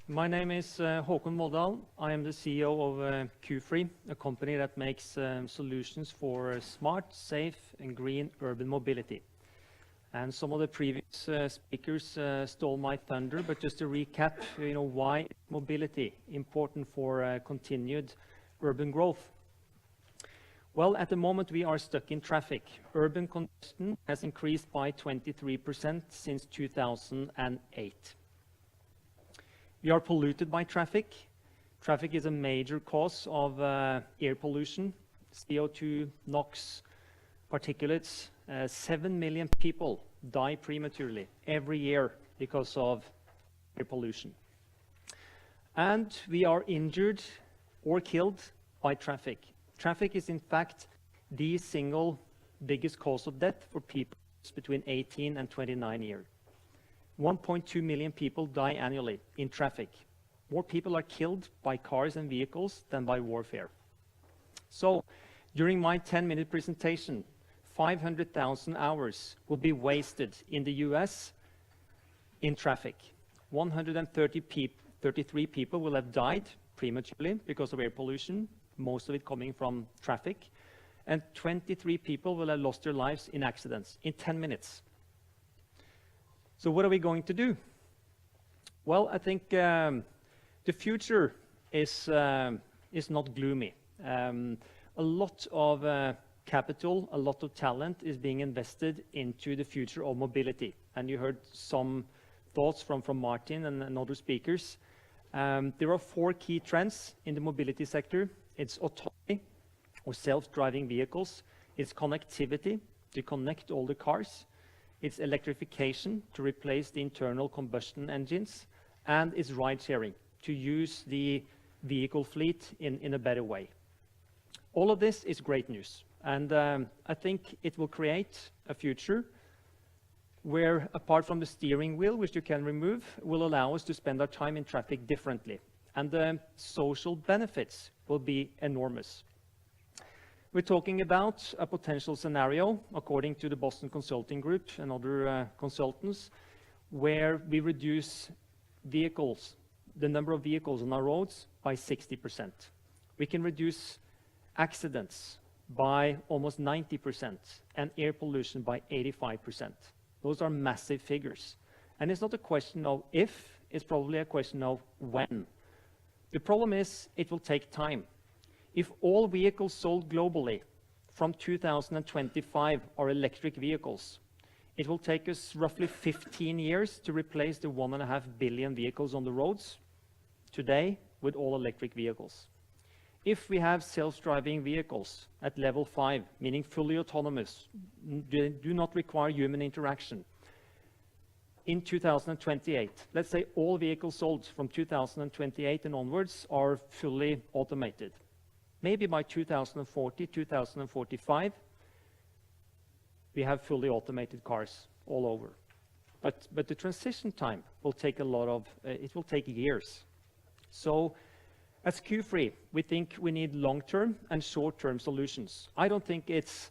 My name is Håkon Volldal. I am the CEO of Q-Free, a company that makes solutions for smart, safe, and green urban mobility. And some of the previous speakers stole my thunder, but just to recap, why is mobility important for continued urban growth? Well, at the moment we are stuck in traffic. Urban congestion has increased by 23% since 2008. We are polluted by traffic. Traffic is a major cause of air pollution, CO2, NOx, particulates. 7 million people die prematurely every year because of air pollution. And we are injured or killed by traffic. Traffic is in fact the single biggest cause of death for people between 18 and 29 years. 1.2 million people die annually in traffic. More people are killed by cars and vehicles than by warfare. So, during my 10-minute presentation, 500,000 hours will be wasted in the US in traffic. 133 people will have died prematurely because of air pollution, most of it coming from traffic, and 23 people will have lost their lives in accidents in 10 minutes. So what are we going to do? Well, I think the future is not gloomy. A lot of capital, a lot of talent is being invested into the future of mobility. And you heard some thoughts from Martin and other speakers. There are 4 key trends in the mobility sector. It's autonomy, or self-driving vehicles. It's connectivity, to connect all the cars. It's electrification, to replace the internal combustion engines. And it's ride-sharing, to use the vehicle fleet in a better way. All of this is great news. And I think it will create a future where, apart from the steering wheel, which you can remove, will allow us to spend our time in traffic differently. And the social benefits will be enormous. We're talking about a potential scenario, according to the Boston Consulting Group and other consultants, where we reduce vehicles, the number of vehicles on our roads, by 60%. We can reduce accidents by almost 90% and air pollution by 85%. Those are massive figures. And it's not a question of if, it's probably a question of when. The problem is it will take time. If all vehicles sold globally from 2025 are electric vehicles, it will take us roughly 15 years to replace the 1.5 billion vehicles on the roads today with all electric vehicles. If we have self-driving vehicles at level 5, meaning fully autonomous, do not require human interaction, in 2028, let's say all vehicles sold from 2028 and onwards are fully automated. Maybe by 2040, 2045, we have fully automated cars all over. But the transition time will take it will take years. So as Q-Free, we think we need long-term and short-term solutions. I don't think it's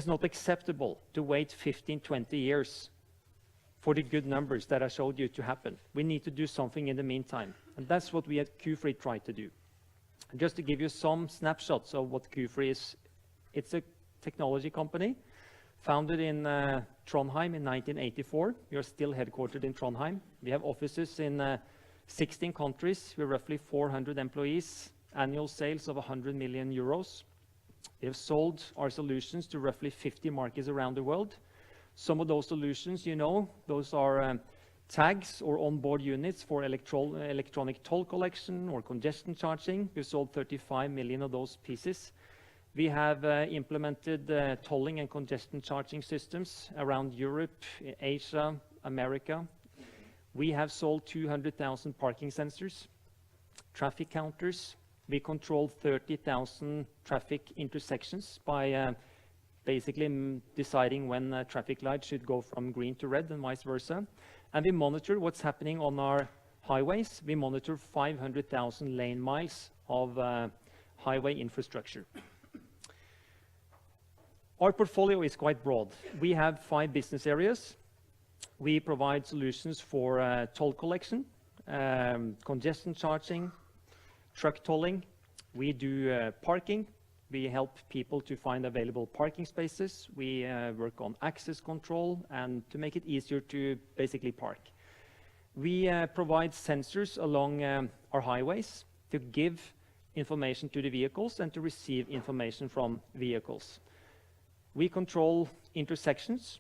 not acceptable to wait 15, 20 years for the good numbers that I showed you to happen. We need to do something in the meantime. And that's what we at Q-Free try to do. Just to give you some snapshots of what Q-Free is, it's a technology company founded in Trondheim in 1984. We are still headquartered in Trondheim. We have offices in 16 countries. We're roughly 400 employees, annual sales of 100 million euros. We have sold our solutions to roughly 50 markets around the world. Some of those solutions, those are tags or onboard units for electronic toll collection or congestion charging. We've sold 35 million of those pieces. We have implemented tolling and congestion charging systems around Europe, Asia, America. We have sold 200,000 parking sensors, traffic counters. We control 30,000 traffic intersections by basically deciding when traffic lights should go from green to red and vice versa. And we monitor what's happening on our highways. We monitor 500,000 lane miles of highway infrastructure. Our portfolio is quite broad. We have 5 business areas. We provide solutions for toll collection, congestion charging, truck tolling. We do parking. We help people to find available parking spaces. We work on access control and to make it easier to basically park. We provide sensors along our highways to give information to the vehicles and to receive information from vehicles. We control intersections,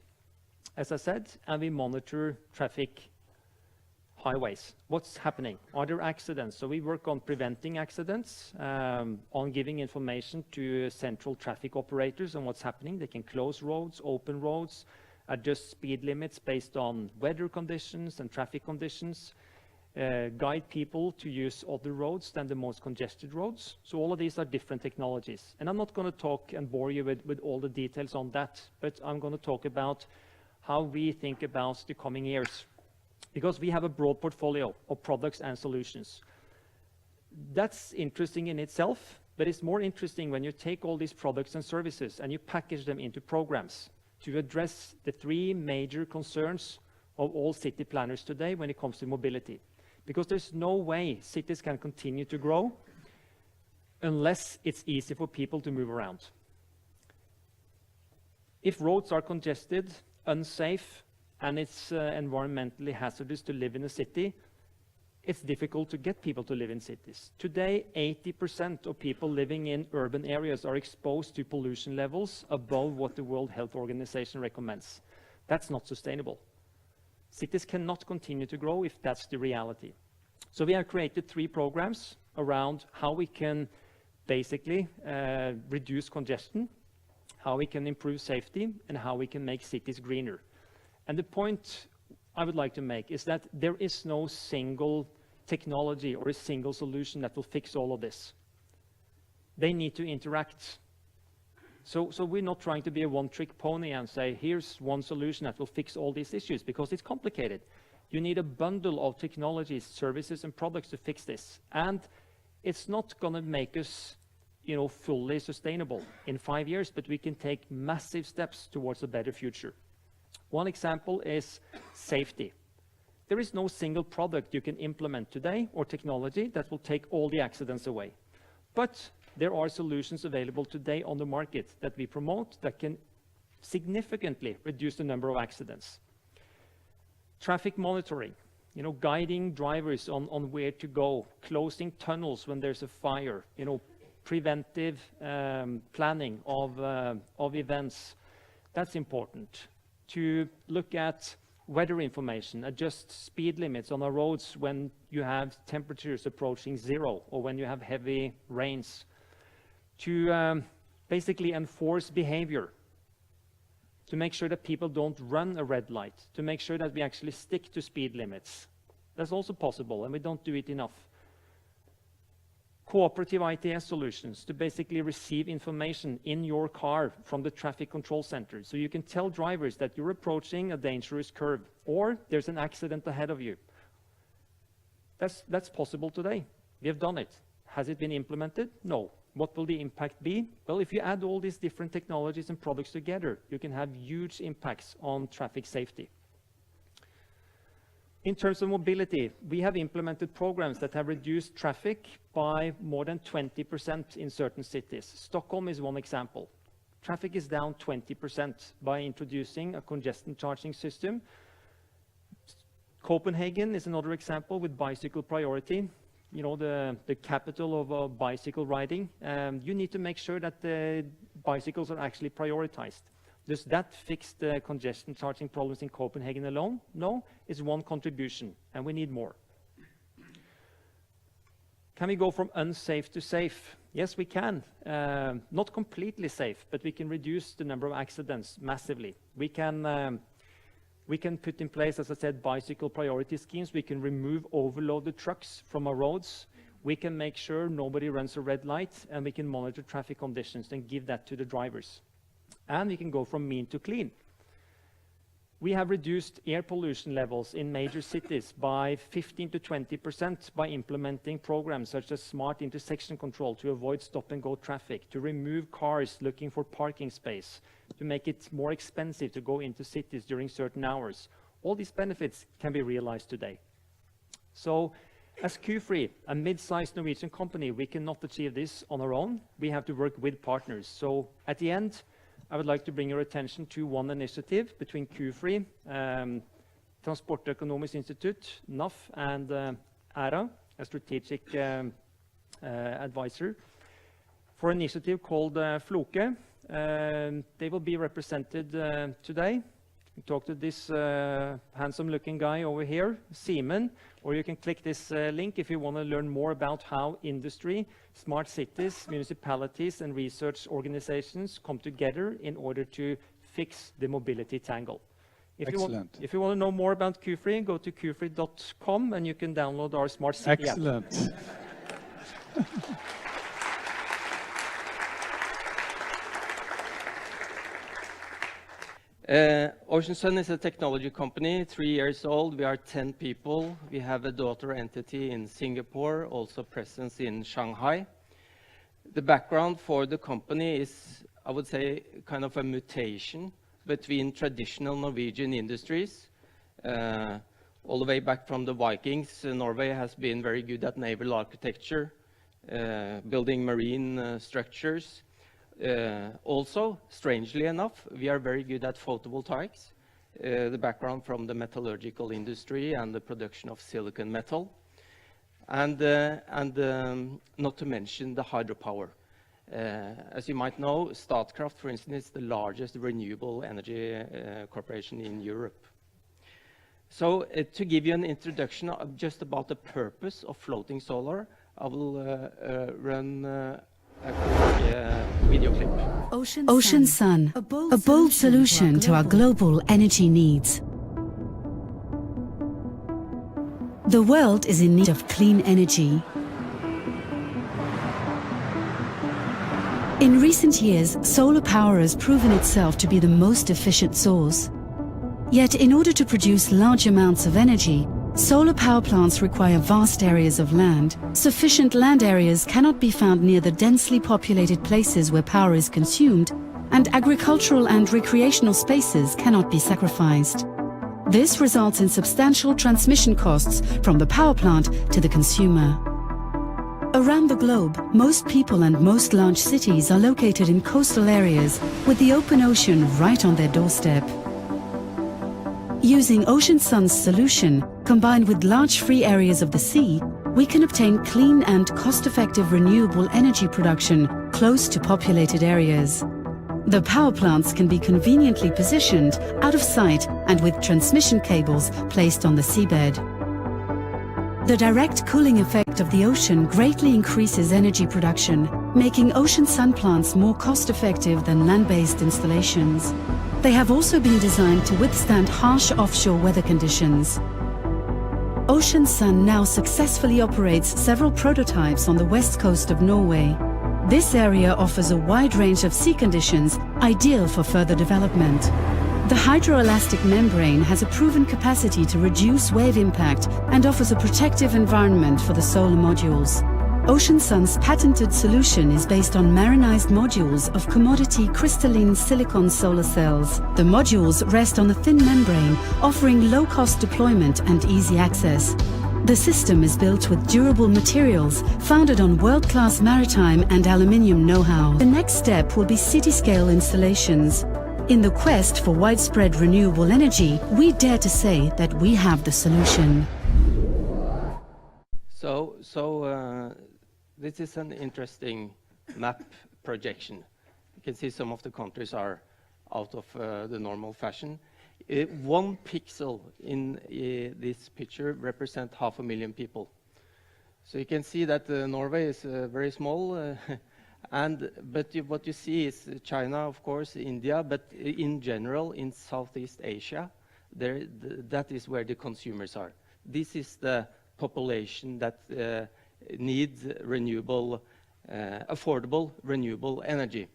as I said, and we monitor traffic highways. What's happening? Are there accidents? So we work on preventing accidents, on giving information to central traffic operators on what's happening. They can close roads, open roads, adjust speed limits based on weather conditions and traffic conditions, guide people to use other roads than the most congested roads. So all of these are different technologies. And I'm not going to talk and bore you with all the details on that, but I'm going to talk about how we think about the coming years, because we have a broad portfolio of products and solutions. That's interesting in itself, but it's more interesting when you take all these products and services and you package them into programs to address the three major concerns of all city planners today when it comes to mobility. Because there's no way cities can continue to grow unless it's easy for people to move around. If roads are congested, unsafe, and it's environmentally hazardous to live in a city, it's difficult to get people to live in cities. Today, 80% of people living in urban areas are exposed to pollution levels above what the World Health Organization recommends. That's not sustainable. Cities cannot continue to grow if that's the reality. So we have created 3 programs around how we can basically reduce congestion, how we can improve safety, and how we can make cities greener. And the point I would like to make is that there is no single technology or a single solution that will fix all of this. They need to interact. So we're not trying to be a one-trick pony and say, here's one solution that will fix all these issues, because it's complicated. You need a bundle of technologies, services, and products to fix this. And it's not going to make us, fully sustainable in 5 years, but we can take massive steps towards a better future. One example is safety. There is no single product you can implement today or technology that will take all the accidents away. But there are solutions available today on the market that we promote that can significantly reduce the number of accidents. Traffic monitoring, guiding drivers on where to go, closing tunnels when there's a fire, preventive planning of events. That's important. To look at weather information, adjust speed limits on our roads when you have temperatures approaching 0 or when you have heavy rains. To basically enforce behavior, to make sure that people don't run a red light, to make sure that we actually stick to speed limits. That's also possible, and we don't do it enough. Cooperative ITS solutions to basically receive information in your car from the traffic control center, so you can tell drivers that you're approaching a dangerous curve or there's an accident ahead of you. That's possible today. We have done it. Has it been implemented? No. What will the impact be? Well, if you add all these different technologies and products together, you can have huge impacts on traffic safety. In terms of mobility, we have implemented programs that have reduced traffic by more than 20% in certain cities. Stockholm is one example. Traffic is down 20% by introducing a congestion charging system. Copenhagen is another example with bicycle priority. The capital of bicycle riding. You need to make sure that the bicycles are actually prioritized. Does that fix the congestion charging problems in Copenhagen alone? No, it's one contribution, and we need more. Can we go from unsafe to safe? Yes, we can. Not completely safe, but we can reduce the number of accidents massively. We can put in place, as I said, bicycle priority schemes. We can remove overloaded trucks from our roads. We can make sure nobody runs a red light, and we can monitor traffic conditions and give that to the drivers. And we can go from mean to clean. We have reduced air pollution levels in major cities by 15 to 20% by implementing programs such as smart intersection control to avoid stop-and-go traffic, to remove cars looking for parking space, to make it more expensive to go into cities during certain hours. All these benefits can be realized today. So as Q-Free, a mid-sized Norwegian company, we cannot achieve this on our own. We have to work with partners. So at the end, I would like to bring your attention to one initiative between Q-Free, Transportøkonomisk Institute, NAF, and ARA, a strategic advisor, for an initiative called Floke. They will be represented today. You talk to this handsome-looking guy over here, Simon, or you can click this link if you want to learn more about how industry, smart cities, municipalities, and research organizations come together in order to fix the mobility tangle. If you want to know more about Q-Free, go to qfree.com and you can download our smart city app. Excellent. Ocean Sun is a technology company, 3 years old. We are 10 people. We have a daughter entity in Singapore, also presence in Shanghai. The background for the company is, I would say, kind of a mutation between traditional Norwegian industries. All the way back from the Vikings, Norway has been very good at naval architecture, building marine structures. Also, strangely enough, we are very good at photovoltaics, the background from the metallurgical industry and the production of silicon metal, and not to mention the hydropower. As you might know, Statkraft, for instance, is the largest renewable energy corporation in Europe. So to give you an introduction of just about the purpose of floating solar, I will run a quick video clip. Ocean Sun, a bold solution to our global energy needs. The world is in need of clean energy. In recent years, solar power has proven itself to be the most efficient source. Yet, in order to produce large amounts of energy, solar power plants require vast areas of land. Sufficient land areas cannot be found near the densely populated places where power is consumed, and agricultural and recreational spaces cannot be sacrificed. This results in substantial transmission costs from the power plant to the consumer. Around the globe, most people and most large cities are located in coastal areas with the open ocean right on their doorstep. Using Ocean Sun's solution, combined with large free areas of the sea, we can obtain clean and cost-effective renewable energy production close to populated areas. The power plants can be conveniently positioned out of sight and with transmission cables placed on the seabed. The direct cooling effect of the ocean greatly increases energy production, making Ocean Sun plants more cost-effective than land-based installations. They have also been designed to withstand harsh offshore weather conditions. Ocean Sun now successfully operates several prototypes on the west coast of Norway. This area offers a wide range of sea conditions, ideal for further development. The hydroelastic membrane has a proven capacity to reduce wave impact and offers a protective environment for the solar modules. Ocean Sun's patented solution is based on marinized modules of commodity crystalline silicon solar cells. The modules rest on a thin membrane, offering low-cost deployment and easy access. The system is built with durable materials founded on world-class maritime and aluminium know-how. The next step will be city-scale installations. In the quest for widespread renewable energy, we dare to say that we have the solution. So this is an interesting map projection. You can see some of the countries are out of the normal fashion. 1 pixel in this picture represents 500,000 people. So you can see that Norway is very small. But what you see is China, of course, India, but in general, in Southeast Asia, that is where the consumers are. This is the population that needs renewable, affordable renewable energy.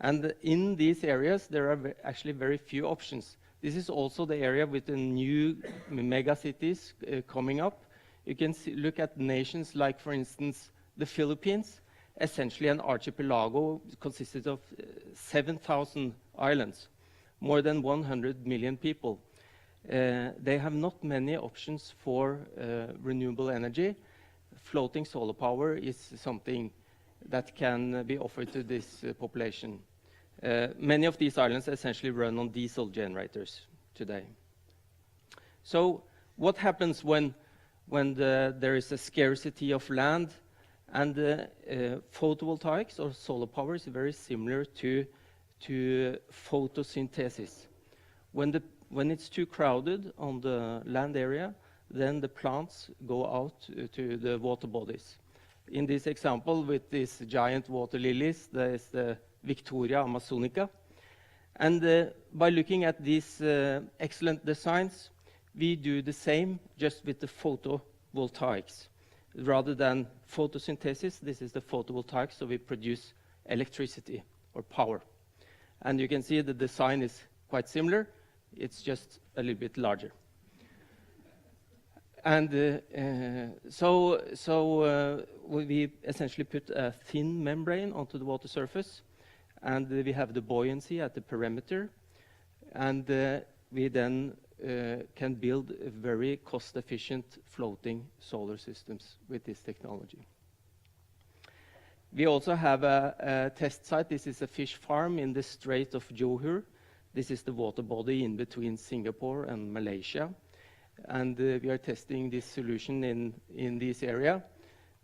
And in these areas, there are actually very few options. This is also the area with the new mega cities coming up. You can look at nations like, for instance, the Philippines. Essentially an archipelago consisted of 7,000 islands, more than 100 million people. they have not many options for renewable energy. Floating solar power is something that can be offered to this population. Many of these islands essentially run on diesel generators today. So what happens when there is a scarcity of land? And photovoltaics or solar power is very similar to photosynthesis. When it's too crowded on the land area, then the plants go out to the water bodies. In this example, with these giant water lilies, there is the Victoria amazonica. And by looking at these excellent designs, we do the same just with the photovoltaics. Rather than photosynthesis, this is the photovoltaic, so we produce electricity or power. And you can see the design is quite similar. It's just a little bit larger. And we essentially put a thin membrane onto the water surface, and we have the buoyancy at the perimeter, and we then can build very cost-efficient floating solar systems with this technology. We also have a test site. This is a fish farm in the Strait of Johor. This is the water body in between Singapore and Malaysia. And we are testing this solution in this area.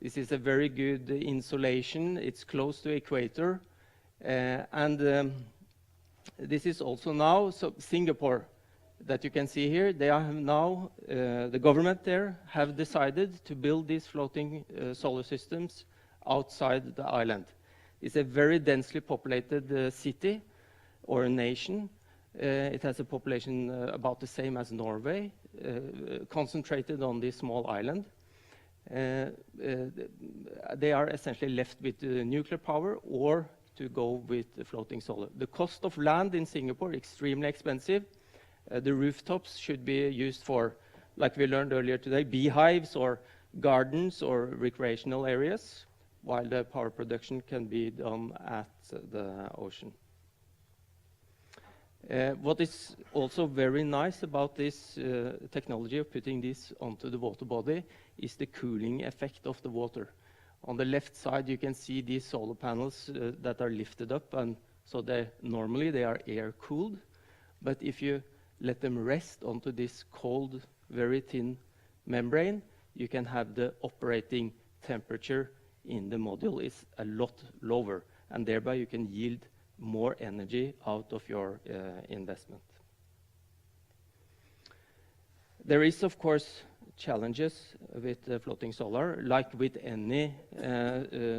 This is a very good insulation. It's close to equator. This is also now, so Singapore, that you can see here, they have now, the government there have decided to build these floating solar systems outside the island. It's a very densely populated city or a nation. It has a population about the same as Norway, concentrated on this small island. They are essentially left with nuclear power or to go with the floating solar. The cost of land in Singapore is extremely expensive. The rooftops should be used for, like we learned earlier today, beehives or gardens or recreational areas, while the power production can be done at the ocean. What is also very nice about this technology of putting this onto the water body is the cooling effect of the water. On the left side, you can see these solar panels that are lifted up, and so normally they are air-cooled. But if you let them rest onto this cold, very thin membrane, you can have the operating temperature in the module is a lot lower, and thereby you can yield more energy out of your investment. There is, of course, challenges with floating solar. Like with any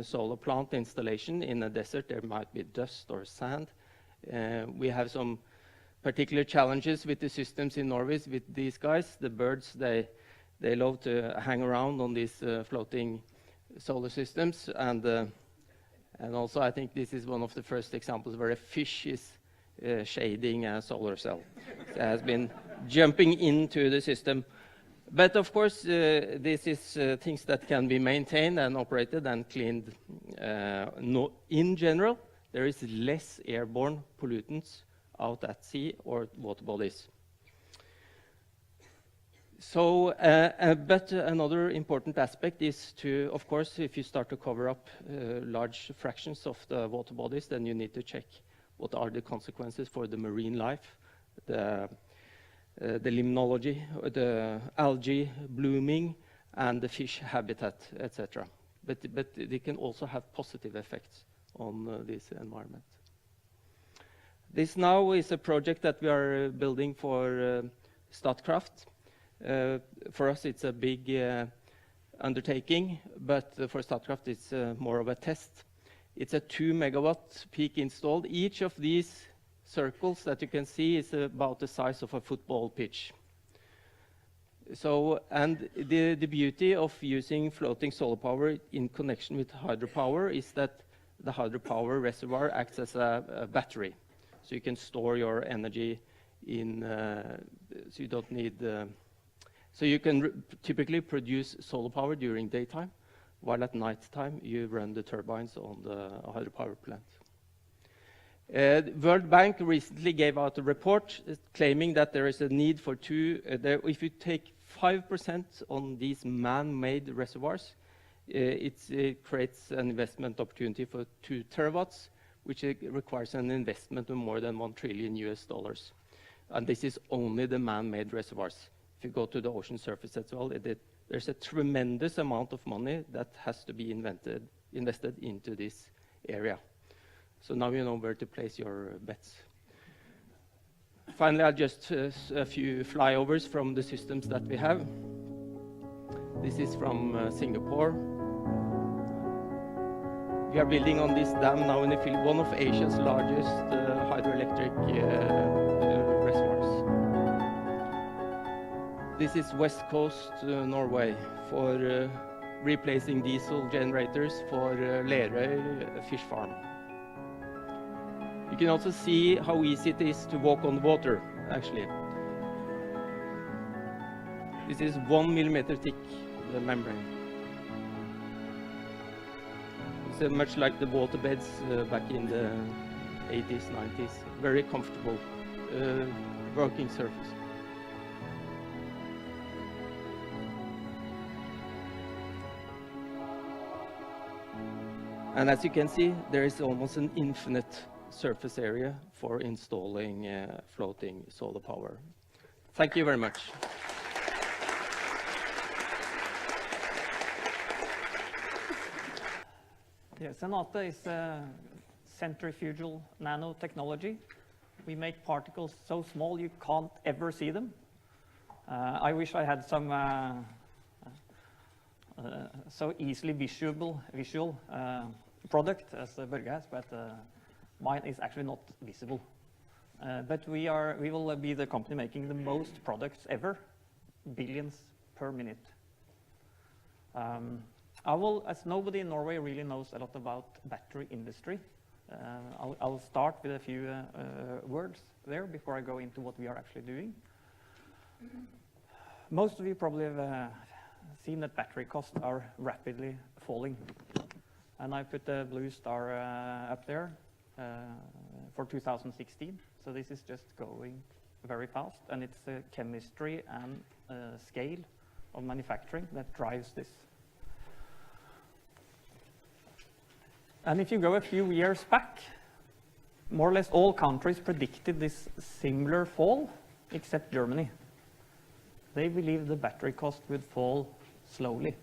solar plant installation in a desert, there might be dust or sand. We have some particular challenges with the systems in Norway with these guys. The birds, they love to hang around on these floating solar systems, and also I think this is one of the first examples where a fish is shading a solar cell. It has been jumping into the system. But of course, this is things that can be maintained and operated and cleaned. In general, there is less airborne pollutants out at sea or water bodies. So, but another important aspect is to, of course, if you start to cover up large fractions of the water bodies, then you need to check what are the consequences for the marine life, the limnology, the algae blooming, and the fish habitat, etc. But they can also have positive effects on this environment. This now is a project that we are building for Statkraft. For us, it's a big undertaking, but for Statkraft, it's more of a test. It's a 2 megawatt peak installed. Each of these circles that you can see is about the size of a football pitch. So, and the beauty of using floating solar power in connection with hydropower is that the hydropower reservoir acts as a battery. So you can store your energy in, so you don't need, so you can typically produce solar power during daytime, while at night time you run the turbines on the hydropower plant. The World Bank recently gave out a report claiming that there is a need for if you take 5% on these man-made reservoirs, it creates an investment opportunity for 2 terawatts, which requires an investment of more than $1 trillion US. And this is only the man-made reservoirs. If you go to the ocean surface as well, there's a tremendous amount of money that has to be invested into this area. So now you know where to place your bets. Finally, I'll just a few flyovers from the systems that we have. This is from Singapore. We are building on this dam now in the field, one of Asia's largest hydroelectric reservoirs. This is West Coast Norway for replacing diesel generators for Lerøy fish farm. You can also see how easy it is to walk on water, actually. This is 1 millimeter thick, the membrane. It's much like the water beds back in the 80s, 90s. Very comfortable working surface. And as you can see, there is almost an infinite surface area for installing floating solar power. Thank you very much. Yes, Senate is centrifugal nanotechnology. We make particles so small you can't ever see them. I wish I had some so easily visual product as Børge has, but mine is actually not visible. But we will be the company making the most products ever, billions per minute. As nobody in Norway really knows a lot about battery industry, I'll start with a few words there before I go into what we are actually doing. Most of you probably have seen that battery costs are rapidly falling. And I put the blue star up there for 2016. So this is just going very fast. And it's the chemistry and scale of manufacturing that drives this. And if you go a few years back, more or less all countries predicted this similar fall, except Germany. They believed the battery cost would fall slowly.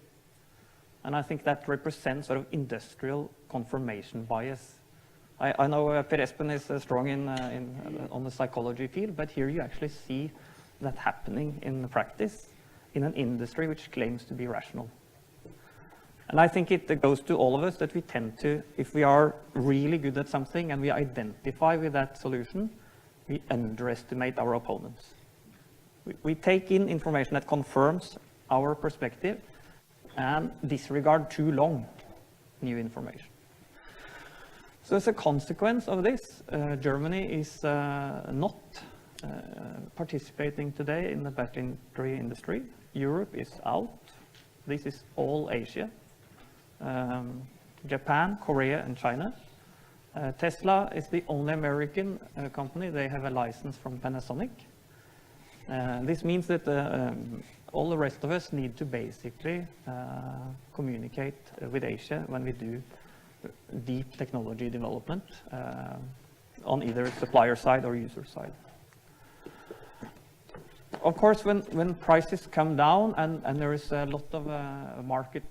And I think that represents sort of industrial confirmation bias. I know Per Espen is strong on the psychology field, but here you actually see that happening in practice in an industry which claims to be rational. And I think it goes to all of us that we tend to, if we are really good at something and we identify with that solution, we underestimate our opponents. We take in information that confirms our perspective and disregard too long new information. So as a consequence of this, Germany is not participating today in the battery industry. Europe is out. This is all Asia. Japan, Korea, and China. Tesla is the only American company. They have a license from Panasonic. This means that all the rest of us need to basically communicate with Asia when we do deep technology development on either supplier side or user side. Of course, when prices come down and there is a lot of market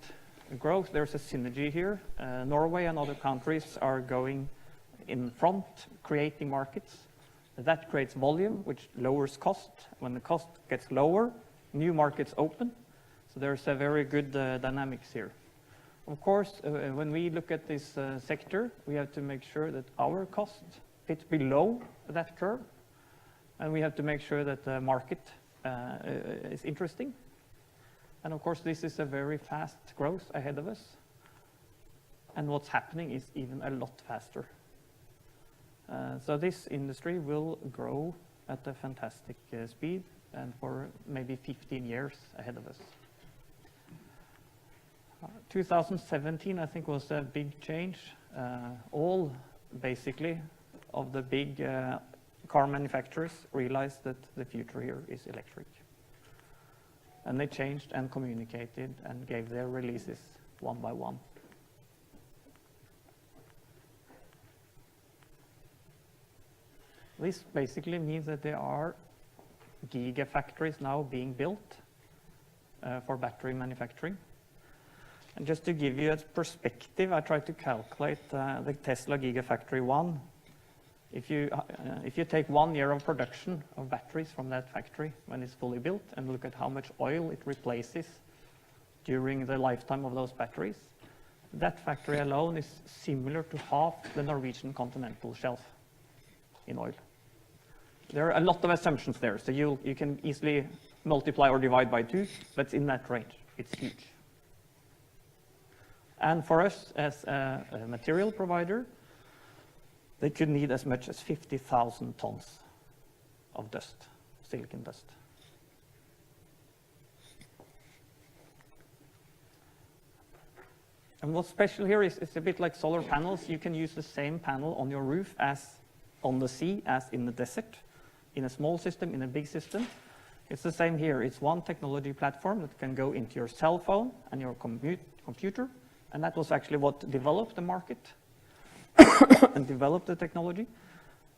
growth, there's a synergy here. Norway and other countries are going in front, creating markets. That creates volume, which lowers cost. When the cost gets lower, new markets open. So there's a very good dynamics here. Of course, when we look at this sector, we have to make sure that our cost fits below that curve. And we have to make sure that the market is interesting. And of course, this is a very fast growth ahead of us. And what's happening is even a lot faster. So this industry will grow at a fantastic speed and for maybe 15 years ahead of us. 2017, I think, was a big change. Basically, of the big car manufacturers realized that the future here is electric. And they changed and communicated and gave their releases one by one. This basically means that there are gigafactories now being built for battery manufacturing. And just to give you a perspective, I tried to calculate the Tesla Gigafactory 1. If you take 1 year of production of batteries from that factory when it's fully built and look at how much oil it replaces during the lifetime of those batteries, that factory alone is similar to half the Norwegian continental shelf in oil. There are a lot of assumptions there, so you can easily multiply or divide by 2, but it's in that range. It's huge. And for us as a material provider, they could need as much as 50,000 tons of dust, silicon dust. And what's special here is it's a bit like solar panels. You can use the same panel on your roof as on the sea, as in the desert, in a small system, in a big system. It's the same here. It's one technology platform that can go into your cell phone and your computer. And that was actually what developed the market and developed the technology.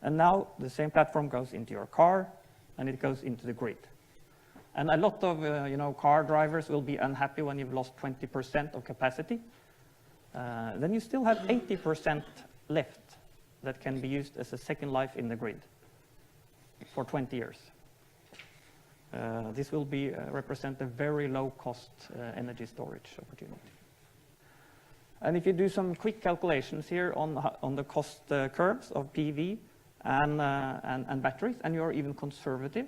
And now the same platform goes into your car and it goes into the grid. And a lot of car drivers will be unhappy when you've lost 20% of capacity. Then you still have 80% left that can be used as a second life in the grid for 20 years. This will represent a very low-cost energy storage opportunity. And if you do some quick calculations here on the cost curves of PV and batteries, and you're even conservative,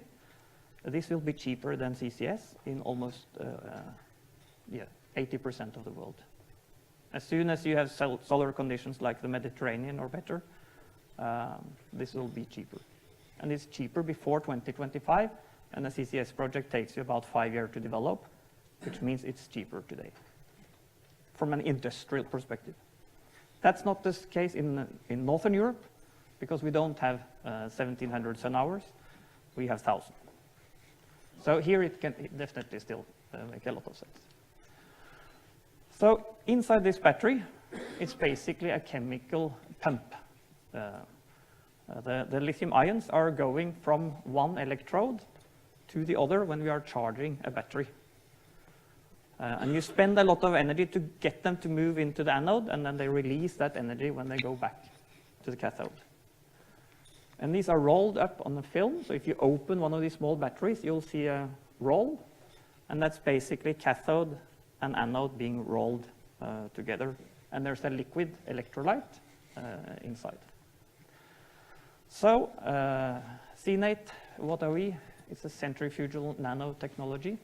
this will be cheaper than CCS in almost 80% of the world. As soon as you have solar conditions like the Mediterranean or better, this will be cheaper. And it's cheaper before 2025, and a CCS project takes you about 5 years to develop, which means it's cheaper today from an industrial perspective. That's not the case in Northern Europe, because we don't have 1,700 sun hours. We have 1,000. So here it can definitely still make a lot of sense. So inside this battery, it's basically a chemical pump. The lithium ions are going from one electrode to the other when we are charging a battery. And you spend a lot of energy to get them to move into the anode, and then they release that energy when they go back to the cathode. And these are rolled up on the film, so if you open one of these small batteries, you'll see a roll, and that's basically cathode and anode being rolled together. And there's a liquid electrolyte inside. So, CNATE, what are we? It's a centrifugal nanotechnology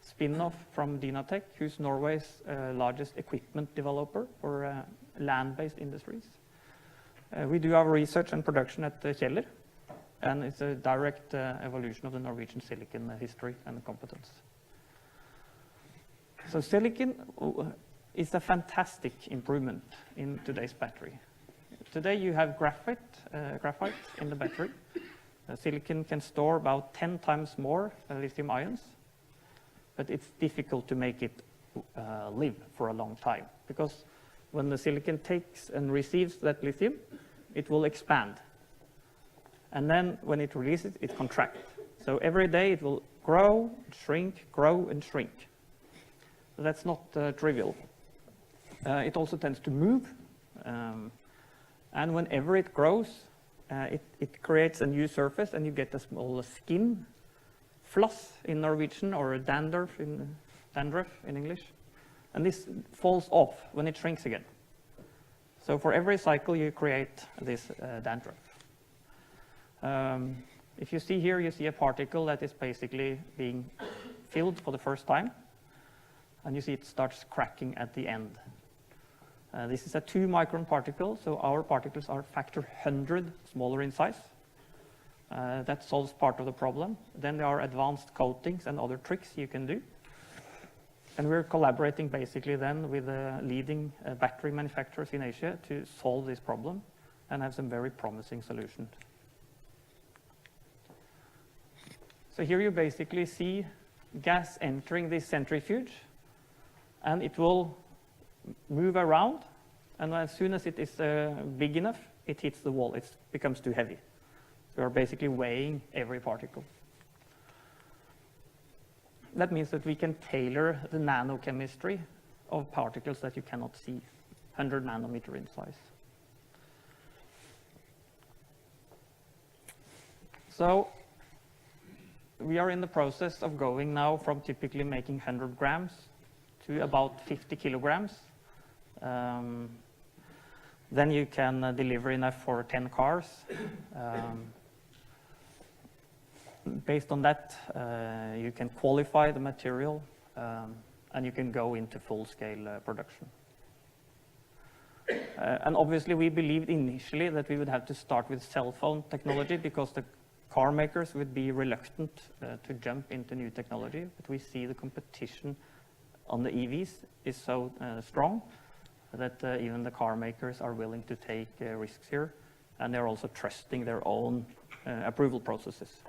spin-off from Dynatech, who's Norway's largest equipment developer for land-based industries. We do our research and production at Kjeller, and it's a direct evolution of the Norwegian silicon history and competence. So silicon is a fantastic improvement in today's battery. Today you have graphite in the battery. Silicon can store about 10 times more lithium ions, but it's difficult to make it live for a long time, because when the silicon takes and receives that lithium, it will expand. And then when it releases, it contracts. So every day it will grow, shrink, grow, and shrink. So that's not trivial. It also tends to move. And whenever it grows, it creates a new surface, and you get a small skin, floss in Norwegian, or a dandruff in English. And this falls off when it shrinks again. So for every cycle, you create this dandruff. If you see here, you see a particle that is basically being filled for the first time. And you see it starts cracking at the end. This is a 2-micron particle, so our particles are factor 100 smaller in size. That solves part of the problem. Then there are advanced coatings and other tricks you can do. And we're collaborating basically then with the leading battery manufacturers in Asia to solve this problem and have some very promising solutions. So here you basically see gas entering this centrifuge, and it will move around, and as soon as it is big enough, it hits the wall. It becomes too heavy. We are basically weighing every particle. That means that we can tailor the nanochemistry of particles that you cannot see, 100 nanometer in size. So we are in the process of going now from typically making 100 grams to about 50 kilograms. Then you can deliver enough for 10 cars. Based on that, you can qualify the material, and you can go into full-scale production. And obviously, we believed initially that we would have to start with cell phone technology because the car makers would be reluctant to jump into new technology. But we see the competition on the EVs is so strong that even the car makers are willing to take risks here, and they're also trusting their own approval processes.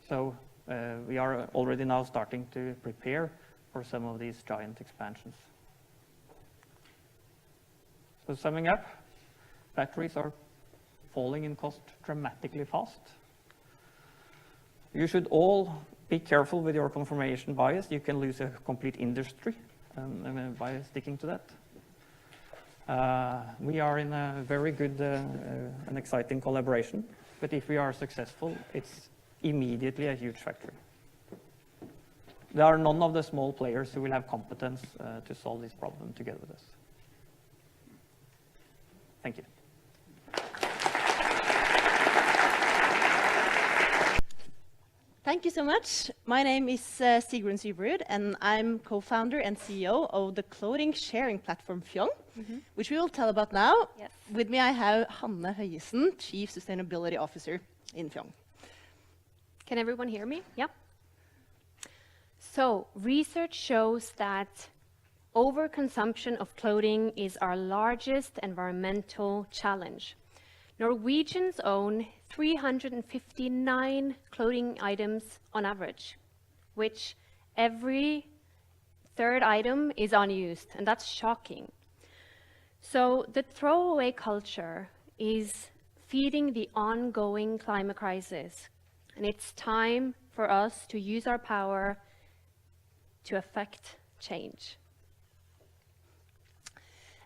So we are already now starting to prepare for some of these giant expansions. So summing up, batteries are falling in cost dramatically fast. You should all be careful with your confirmation bias. You can lose a complete industry by sticking to that. We are in a very good and exciting collaboration, but if we are successful, it's immediately a huge factory. There are none of the small players who will have competence to solve this problem together with us. Thank you. Thank you so much. My name is Sigrun Syverud, and I'm co-founder and CEO of the clothing sharing platform Fjong, which we will tell about now. Yes. With me I have Hanne Høyesen, Chief Sustainability Officer in Fjong. Can everyone hear me? Yeah. So, research shows that overconsumption of clothing is our largest environmental challenge. Norwegians own 359 clothing items on average, which every third item is unused, and that's shocking. So the throwaway culture is feeding the ongoing climate crisis, and it's time for us to use our power to affect change.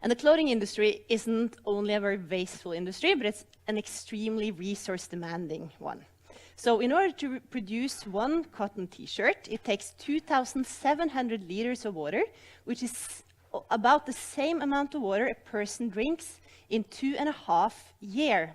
And the clothing industry isn't only a very wasteful industry, but it's an extremely resource-demanding one. So in order to produce one cotton t-shirt, it takes 2,700 liters of water, which is about the same amount of water a person drinks in 2.5 years.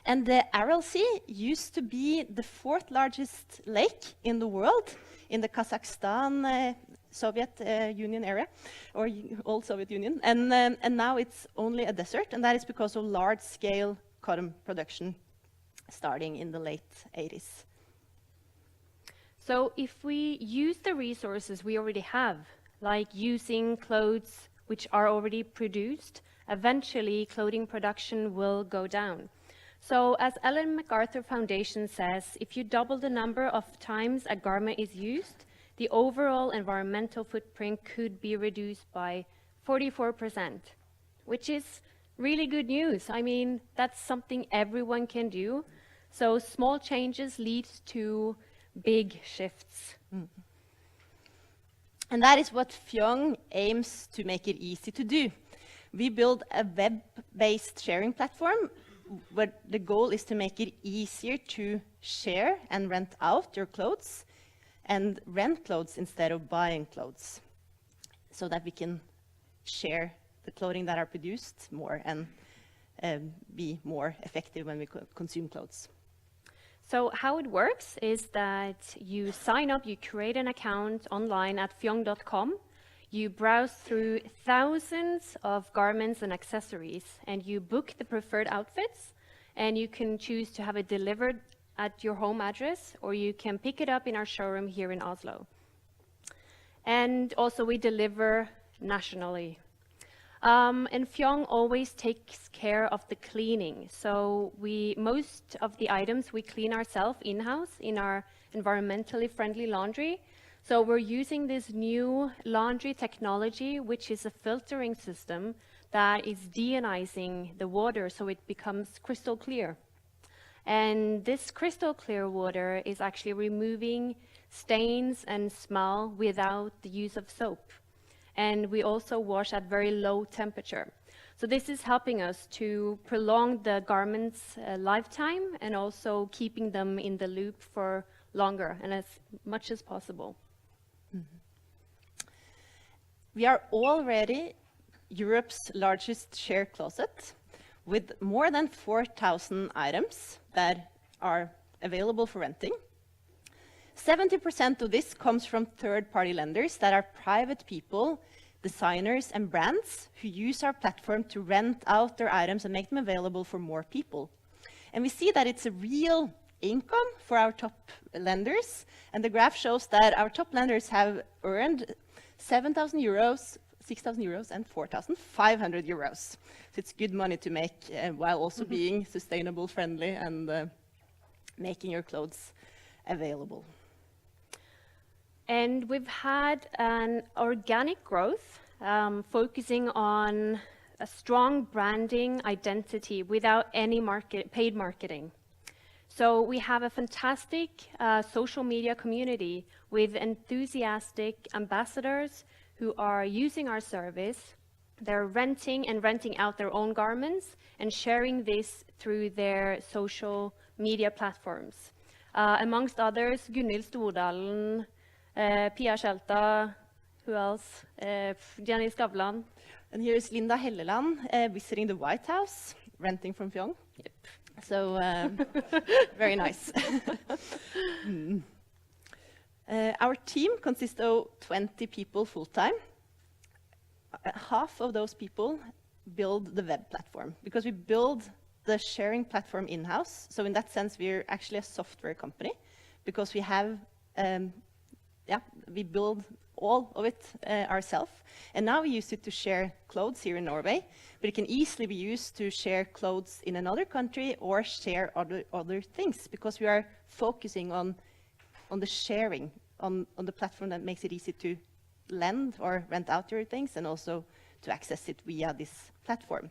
And the Aral Sea used to be the 4th largest lake in the world, in the Kazakhstan, Soviet Union area, or old Soviet Union, and now it's only a desert, and that is because of large-scale cotton production starting in the late 80s. So if we use the resources we already have, like using clothes which are already produced, eventually clothing production will go down. So as Ellen MacArthur Foundation says, if you double the number of times a garment is used, the overall environmental footprint could be reduced by 44%, which is really good news. I mean, that's something everyone can do. So small changes lead to big shifts. And that is what Fjong aims to make it easy to do. We build a web-based sharing platform where the goal is to make it easier to share and rent out your clothes and rent clothes instead of buying clothes, so that we can share the clothing that are produced more and be more effective when we consume clothes. So how it works is that you sign up, you create an account online at fjong.com, you browse through thousands of garments and accessories, and you book the preferred outfits, and you can choose to have it delivered at your home address, or you can pick it up in our showroom here in Oslo. And also we deliver nationally. And Fyong always takes care of the cleaning. So most of the items we clean ourselves in-house in our environmentally friendly laundry. So we're using this new laundry technology, which is a filtering system that is deionizing the water so it becomes crystal clear. And this crystal clear water is actually removing stains and smell without the use of soap. And we also wash at very low temperature. So this is helping us to prolong the garment's lifetime and also keeping them in the loop for longer and as much as possible. We are already Europe's largest share closet with more than 4,000 items that are available for renting. 70% of this comes from third-party lenders that are private people, designers and brands who use our platform to rent out their items and make them available for more people. And we see that it's a real income for our top lenders. And the graph shows that our top lenders have earned 7,000 euros, 6,000 euros and 4,500 euros. So it's good money to make while also being sustainable friendly and making your clothes available. And we've had an organic growth, focusing on a strong branding identity without any paid marketing. So we have a fantastic social media community with enthusiastic ambassadors who are using our service. They're renting out their own garments and sharing this through their social media platforms. Amongst others, Gunhild Stordalen, Pia Shelta, who else? Jenny Skavlan. And here's Linda Helleland visiting the White House, renting from Fyong. Yep. So very nice. Our team consists of 20 people full-time. Half of those people build the web platform because we build the sharing platform in-house. So in that sense, we're actually a software company because we have, we build all of it ourselves. And now we use it to share clothes here in Norway, but it can easily be used to share clothes in another country or share other things because we are focusing on the sharing, on the platform that makes it easy to lend or rent out your things and also to access it via this platform.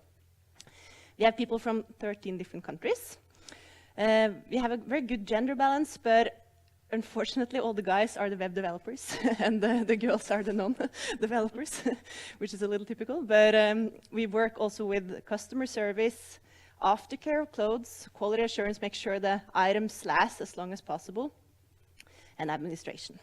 We have people from 13 different countries. We have a very good gender balance, but unfortunately, all the guys are the web developers and the girls are the non-developers, which is a little typical. But we work also with customer service, aftercare of clothes, quality assurance, make sure the items last as long as possible, and administration.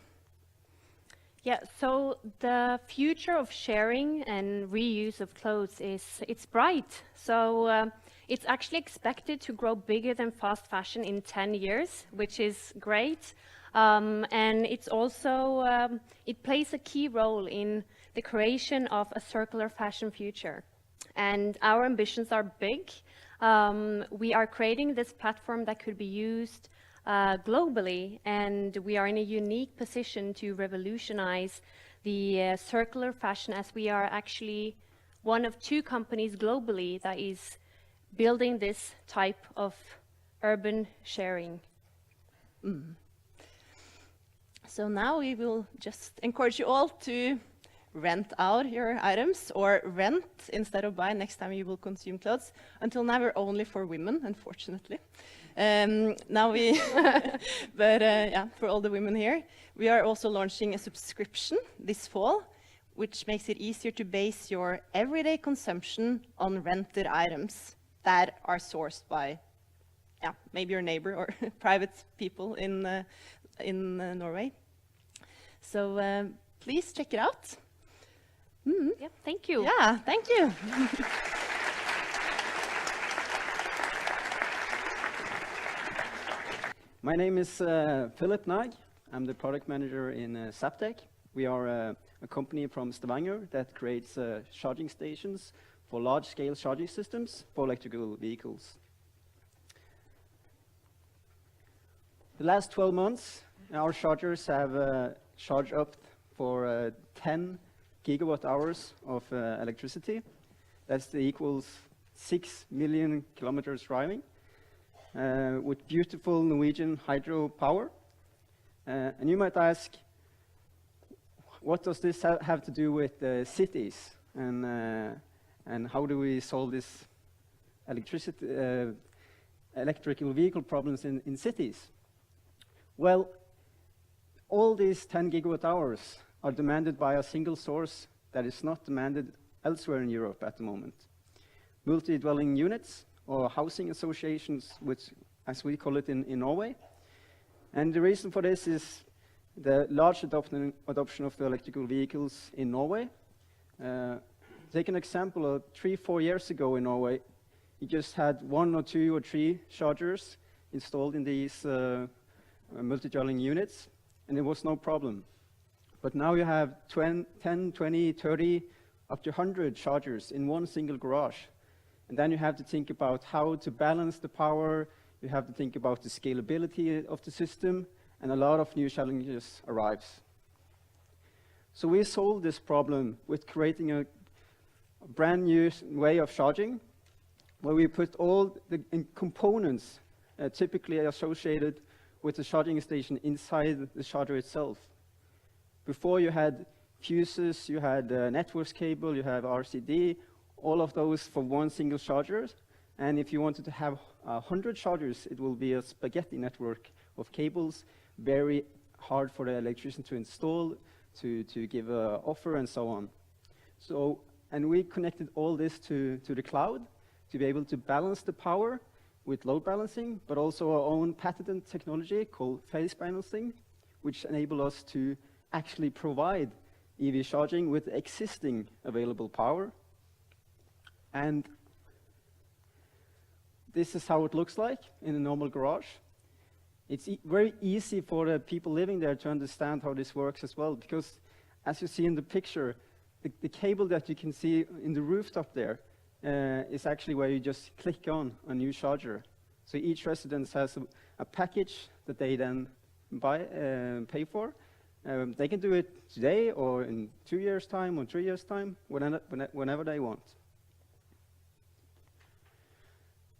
Yeah, so the future of sharing and reuse of clothes it's bright. So it's actually expected to grow bigger than fast fashion in 10 years, which is great. And it's also, it plays a key role in the creation of a circular fashion future. And our ambitions are big. We are creating this platform that could be used globally, and we are in a unique position to revolutionize the circular fashion as we are actually one of 2 companies globally that is building this type of urban sharing. So now we will just encourage you all to rent out your items or rent instead of buy next time you will consume clothes. Until now we're only for women, unfortunately. Now we, but yeah, for all the women here, we are also launching a subscription this fall, which makes it easier to base your everyday consumption on rented items that are sourced by, maybe your neighbor or private people in Norway. So please check it out. Yeah, thank you. Yeah, thank you. My name is Philip Nag. I'm the product manager in Zaptec. We are a company from Stavanger that creates charging stations for large-scale charging systems for electrical vehicles. The last 12 months, our chargers have charged up for 10 gigawatt hours of electricity. That's equals 6 million kilometers driving with beautiful Norwegian hydropower. And you might ask, what does this have to do with cities? And how do we solve this electrical vehicle problems in cities? Well, all these 10 gigawatt hours are demanded by a single source that is not demanded elsewhere in Europe at the moment. Multi-dwelling units, or housing associations, which, as we call it in Norway. And the reason for this is the large adoption of the electrical vehicles in Norway. Take an example, 3-4 years ago in Norway, you just had 1 or 2 or 3 chargers installed in these multi-dwelling units, and there was no problem. But now you have 10, 20, 30, up to 100 chargers in one single garage. And then you have to think about how to balance the power, you have to think about the scalability of the system, and a lot of new challenges arrives. So we solved this problem with creating a brand new way of charging, where we put all the components typically associated with the charging station inside the charger itself. Before you had fuses, you had networks cable, you have RCD, all of those for one single charger. And if you wanted to have 100 chargers, it will be a spaghetti network of cables, very hard for the electrician to install, to give an offer, and so on. So, and we connected all this to the cloud to be able to balance the power with load balancing, but also our own patented technology called phase balancing, which enable us to actually provide EV charging with existing available power. And this is how it looks like in a normal garage. It's very easy for the people living there to understand how this works as well, because as you see in the picture, the cable that you can see in the rooftop there is actually where you just click on a new charger. So each residence has a package that they then pay for. They can do it today or in 2 years' time or 3 years' time, whenever they want.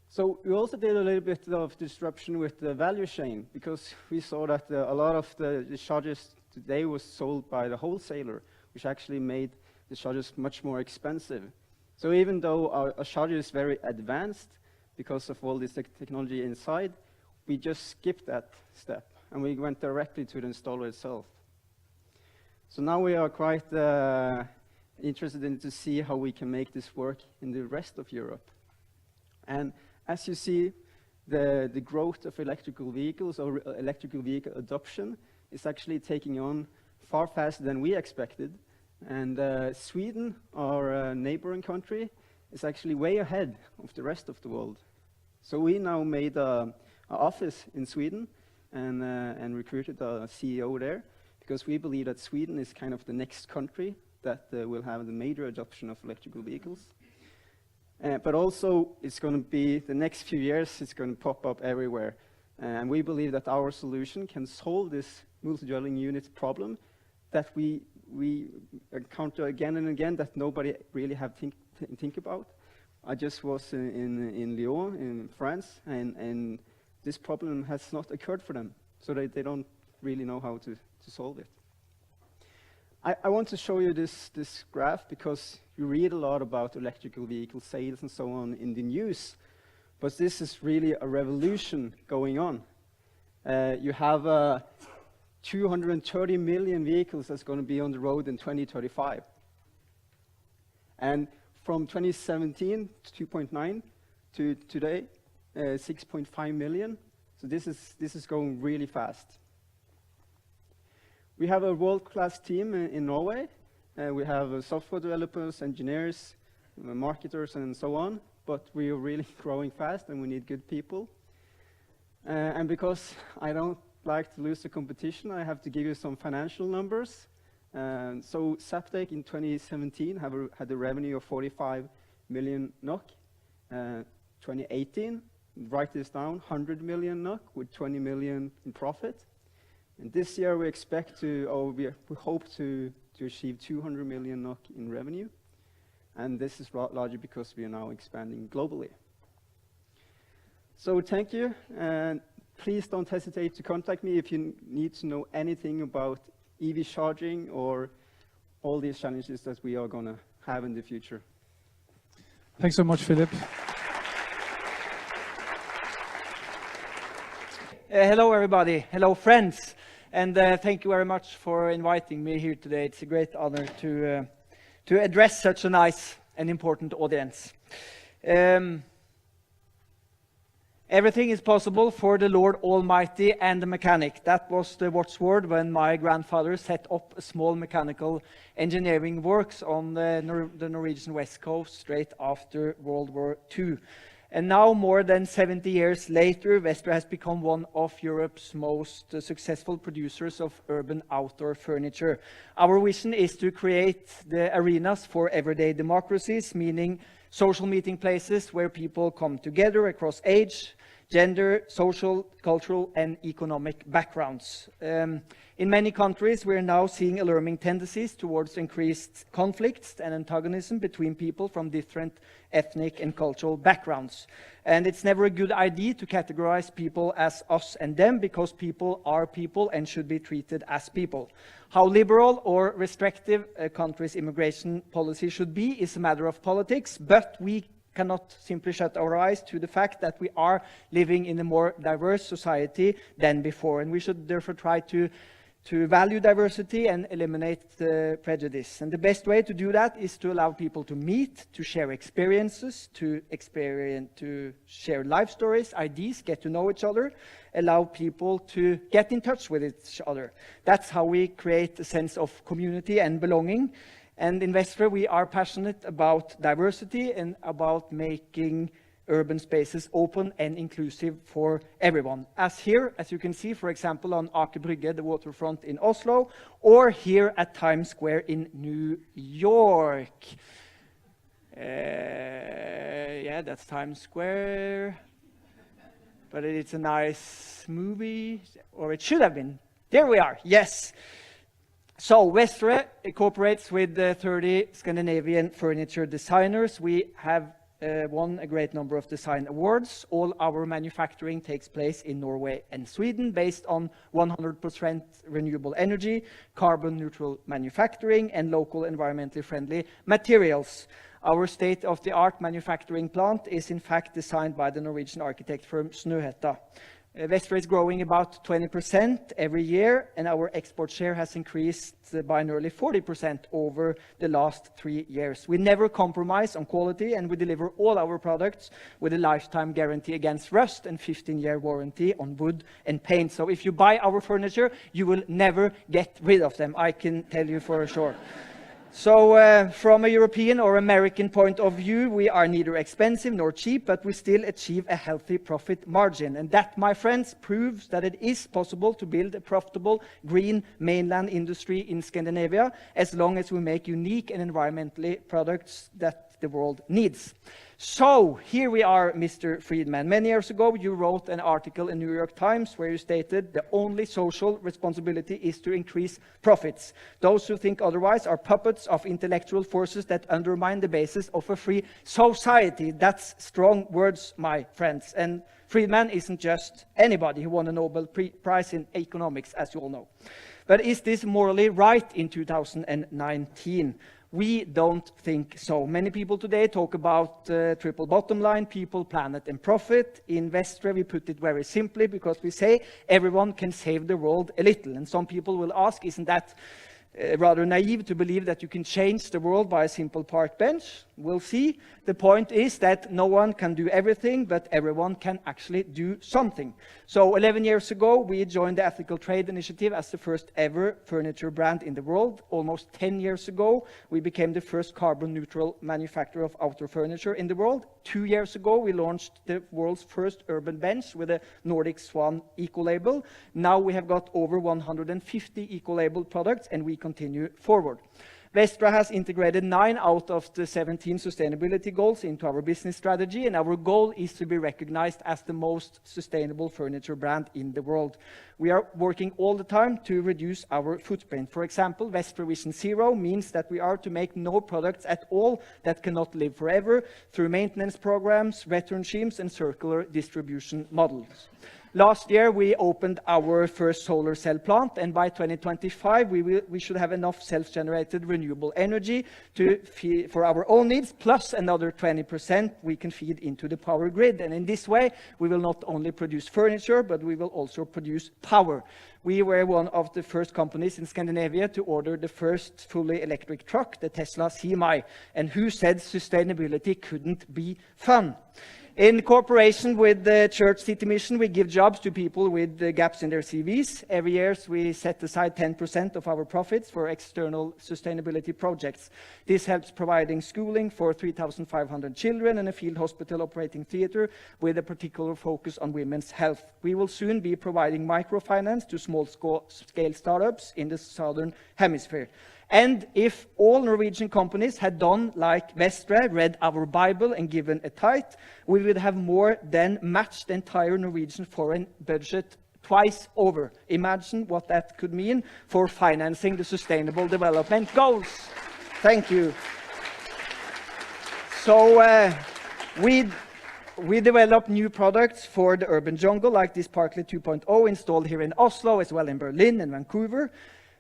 So we also did a little bit of disruption with the value chain, because we saw that a lot of the chargers today was sold by the wholesaler, which actually made the chargers much more expensive. So even though our charger is very advanced because of all this technology inside, we just skipped that step and we went directly to the installer itself. So now we are quite interested in to see how we can make this work in the rest of Europe. And as you see, the growth of electrical vehicles or electrical vehicle adoption is actually taking on far faster than we expected. And Sweden, our neighboring country, is actually way ahead of the rest of the world. So we now made an office in Sweden and recruited a CEO there, because we believe that Sweden is kind of the next country that will have the major adoption of electrical vehicles. But also, it's going to be, the next few years, it's going to pop up everywhere. And we believe that our solution can solve this multi-dwelling unit problem that we encounter again and again that nobody really have think about. I just was in Lyon, in France, and this problem has not occurred for them. So they don't really know how to solve it. I want to show you this graph because you read a lot about electrical vehicle sales and so on in the news, but this is really a revolution going on. You have 230 million vehicles that's going to be on the road in 2035. And from 2017 to 2.9 to today, 6.5 million. So this is going really fast. We have a world-class team in Norway. We have software developers, engineers, marketers, and so on. But we are really growing fast, and we need good people. And because I don't like to lose the competition, I have to give you some financial numbers. So Zaptec in 2017 had a revenue of 45 million NOK. 2018, write this down, 100 million NOK with 20 million in profit. And this year we expect to, or we hope to achieve 200 million NOK in revenue. And this is largely because we are now expanding globally. So thank you, and please don't hesitate to contact me if you need to know anything about EV charging or all these challenges that we are going to have in the future. Thanks so much, Philip. Hello, everybody. Hello, friends. And thank you very much for inviting me here today. It's a great honor to address such a nice and important audience. Everything is possible for the Lord Almighty and the mechanic. That was the watchword when my grandfather set up a small mechanical engineering works on the Norwegian west coast straight after World War II. And now, more than 70 years later, Vestre has become one of Europe's most successful producers of urban outdoor furniture. Our vision is to create the arenas for everyday democracies, meaning social meeting places where people come together across age, gender, social, cultural, and economic backgrounds. In many countries, we are now seeing alarming tendencies towards increased conflicts and antagonism between people from different ethnic and cultural backgrounds. And it's never a good idea to categorize people as us and them, because people are people and should be treated as people. How liberal or restrictive a country's immigration policy should be is a matter of politics, but we cannot simply shut our eyes to the fact that we are living in a more diverse society than before, and we should therefore try to value diversity and eliminate prejudice. And the best way to do that is to allow people to meet, to share experiences, to share life stories, ideas, get to know each other, allow people to get in touch with each other. That's how we create a sense of community and belonging. And in Vestre, we are passionate about diversity and about making urban spaces open and inclusive for everyone. As here, as you can see, for example, on Aker Brygge, the waterfront in Oslo, or here at Times Square in New York. Yeah, that's Times Square. But it's a nice movie, or it should have been. There we are, yes. So Vestre cooperates with 30 Scandinavian furniture designers. We have won a great number of design awards. All our manufacturing takes place in Norway and Sweden, based on 100% renewable energy, carbon neutral manufacturing, and local environmentally friendly materials. Our state-of-the-art manufacturing plant is in fact designed by the Norwegian architect firm Snøhetta. Vestre is growing about 20% every year, and our export share has increased by nearly 40% over the last 3 years. We never compromise on quality, and we deliver all our products with a lifetime guarantee against rust and 15-year warranty on wood and paint. So if you buy our furniture, you will never get rid of them, I can tell you for sure. So from a European or American point of view, we are neither expensive nor cheap, but we still achieve a healthy profit margin. And that, my friends, proves that it is possible to build a profitable green mainland industry in Scandinavia, as long as we make unique and environmentally products that the world needs. So here we are, Mr. Friedman. Many years ago, you wrote an article in New York Times where you stated the only social responsibility is to increase profits. Those who think otherwise are puppets of intellectual forces that undermine the basis of a free society. That's strong words, my friends. And Friedman isn't just anybody who won a Nobel Prize in economics, as you all know. But is this morally right in 2019? We don't think so. Many people today talk about triple bottom line, people, planet, and profit. In Vestre, we put it very simply because we say everyone can save the world a little. And some people will ask, isn't that rather naive to believe that you can change the world by a simple park bench? We'll see. The point is that no one can do everything, but everyone can actually do something. So 11 years ago, we joined the Ethical Trade Initiative as the first ever furniture brand in the world. Almost 10 years ago, we became the first carbon neutral manufacturer of outdoor furniture in the world. 2 years ago, we launched the world's first urban bench with a Nordic Swan eco-label. Now we have got over 150 eco-labeled products, and we continue forward. Vestra has integrated 9 out of the 17 sustainability goals into our business strategy, and our goal is to be recognized as the most sustainable furniture brand in the world. We are working all the time to reduce our footprint. For example, Vestra Vision Zero means that we are to make no products at all that cannot live forever through maintenance programs, return schemes, and circular distribution models. Last year, we opened our first solar cell plant, and by 2025, we should have enough self-generated renewable energy to feed for our own needs, plus another 20% we can feed into the power grid. And in this way, we will not only produce furniture, but we will also produce power. We were one of the first companies in Scandinavia to order the first fully electric truck, the Tesla Semi. And who said sustainability couldn't be fun? In cooperation with the Church City Mission, we give jobs to people with gaps in their CVs. Every year, we set aside 10% of our profits for external sustainability projects. This helps providing schooling for 3,500 children and a field hospital operating theater with a particular focus on women's health. We will soon be providing microfinance to small-scale startups in the Southern Hemisphere. And if all Norwegian companies had done like Vestra, read our Bible and given a tithe, we would have more than matched the entire Norwegian foreign budget twice over. Imagine what that could mean for financing the Sustainable Development Goals. Thank you. So we develop new products for the urban jungle, like this Parklet 2.0 installed here in Oslo, as well in Berlin and Vancouver.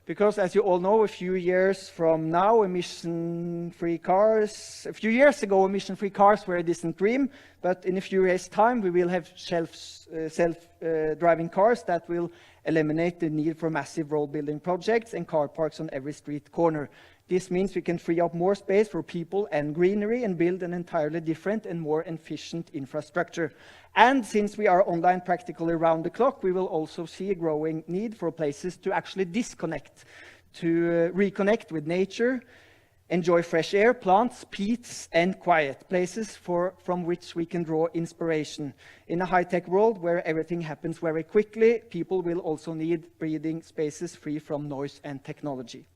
Because, as you all know, a few years from now, emission-free cars... A few years ago, emission-free cars were a distant dream, but in a few years' time, we will have self-driving cars that will eliminate the need for massive road-building projects and car parks on every street corner. This means we can free up more space for people and greenery and build an entirely different and more efficient infrastructure. And since we are online practically around the clock, we will also see a growing need for places to actually disconnect, to reconnect with nature, enjoy fresh air, plants, peace, and quiet places from which we can draw inspiration. In a high-tech world where everything happens very quickly, people will also need breathing spaces free from noise and technology.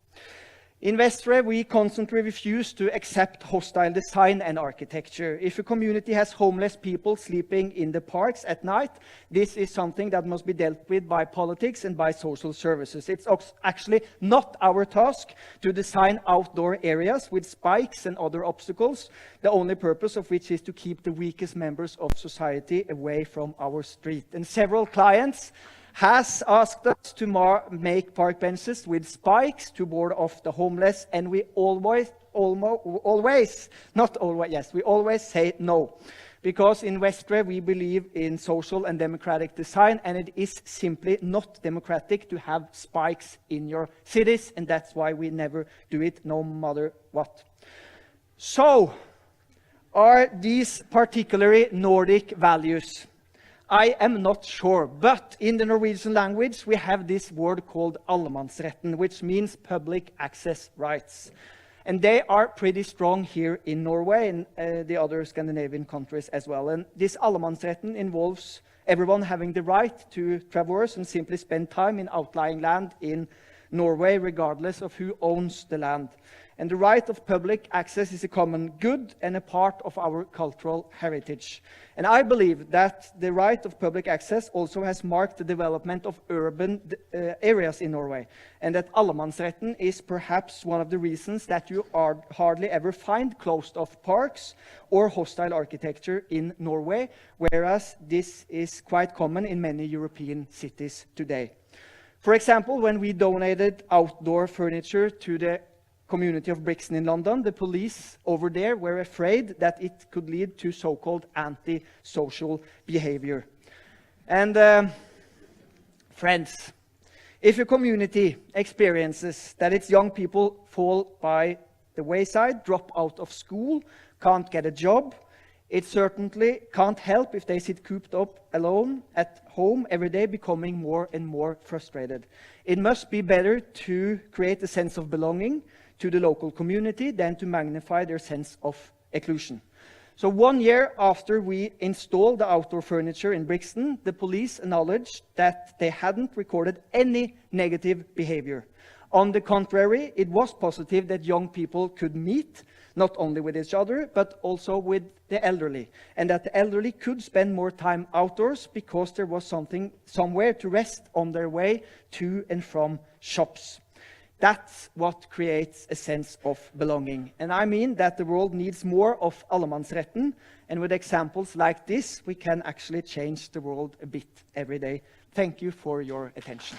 In Vestre, we constantly refuse to accept hostile design and architecture. If a community has homeless people sleeping in the parks at night, this is something that must be dealt with by politics and by social services. It's actually not our task to design outdoor areas with spikes and other obstacles, the only purpose of which is to keep the weakest members of society away from our street. And several clients has asked us to make park benches with spikes to ward off the homeless, and we always say no. Because in Vestre we believe in social and democratic design, and it is simply not democratic to have spikes in your cities, and that's why we never do it, no matter what. So, are these particularly Nordic values? I am not sure, but in the Norwegian language we have this word called allemannsretten, which means public access rights. And they are pretty strong here in Norway and the other Scandinavian countries as well. And this allemannsretten involves everyone having the right to traverse and simply spend time in outlying land in Norway, regardless of who owns the land. And the right of public access is a common good and a part of our cultural heritage. And I believe that the right of public access also has marked the development of urban areas in Norway, and that allemannsretten is perhaps one of the reasons that you hardly ever find closed-off parks or hostile architecture in Norway, whereas this is quite common in many European cities today. For example, when we donated outdoor furniture to the community of Brixton in London, the police over there were afraid that it could lead to so-called anti-social behavior. And friends, if a community experiences that its young people fall by the wayside, drop out of school, can't get a job, it certainly can't help if they sit cooped up alone at home every day, becoming more and more frustrated. It must be better to create a sense of belonging to the local community than to magnify their sense of exclusion. So 1 year after we installed the outdoor furniture in Brixton, the police acknowledged that they hadn't recorded any negative behavior. On the contrary, it was positive that young people could meet, not only with each other, but also with the elderly, and that the elderly could spend more time outdoors because there was somewhere to rest on their way to and from shops. That's what creates a sense of belonging. And I mean that the world needs more of allemannsretten, and with examples like this, we can actually change the world a bit every day. Thank you for your attention.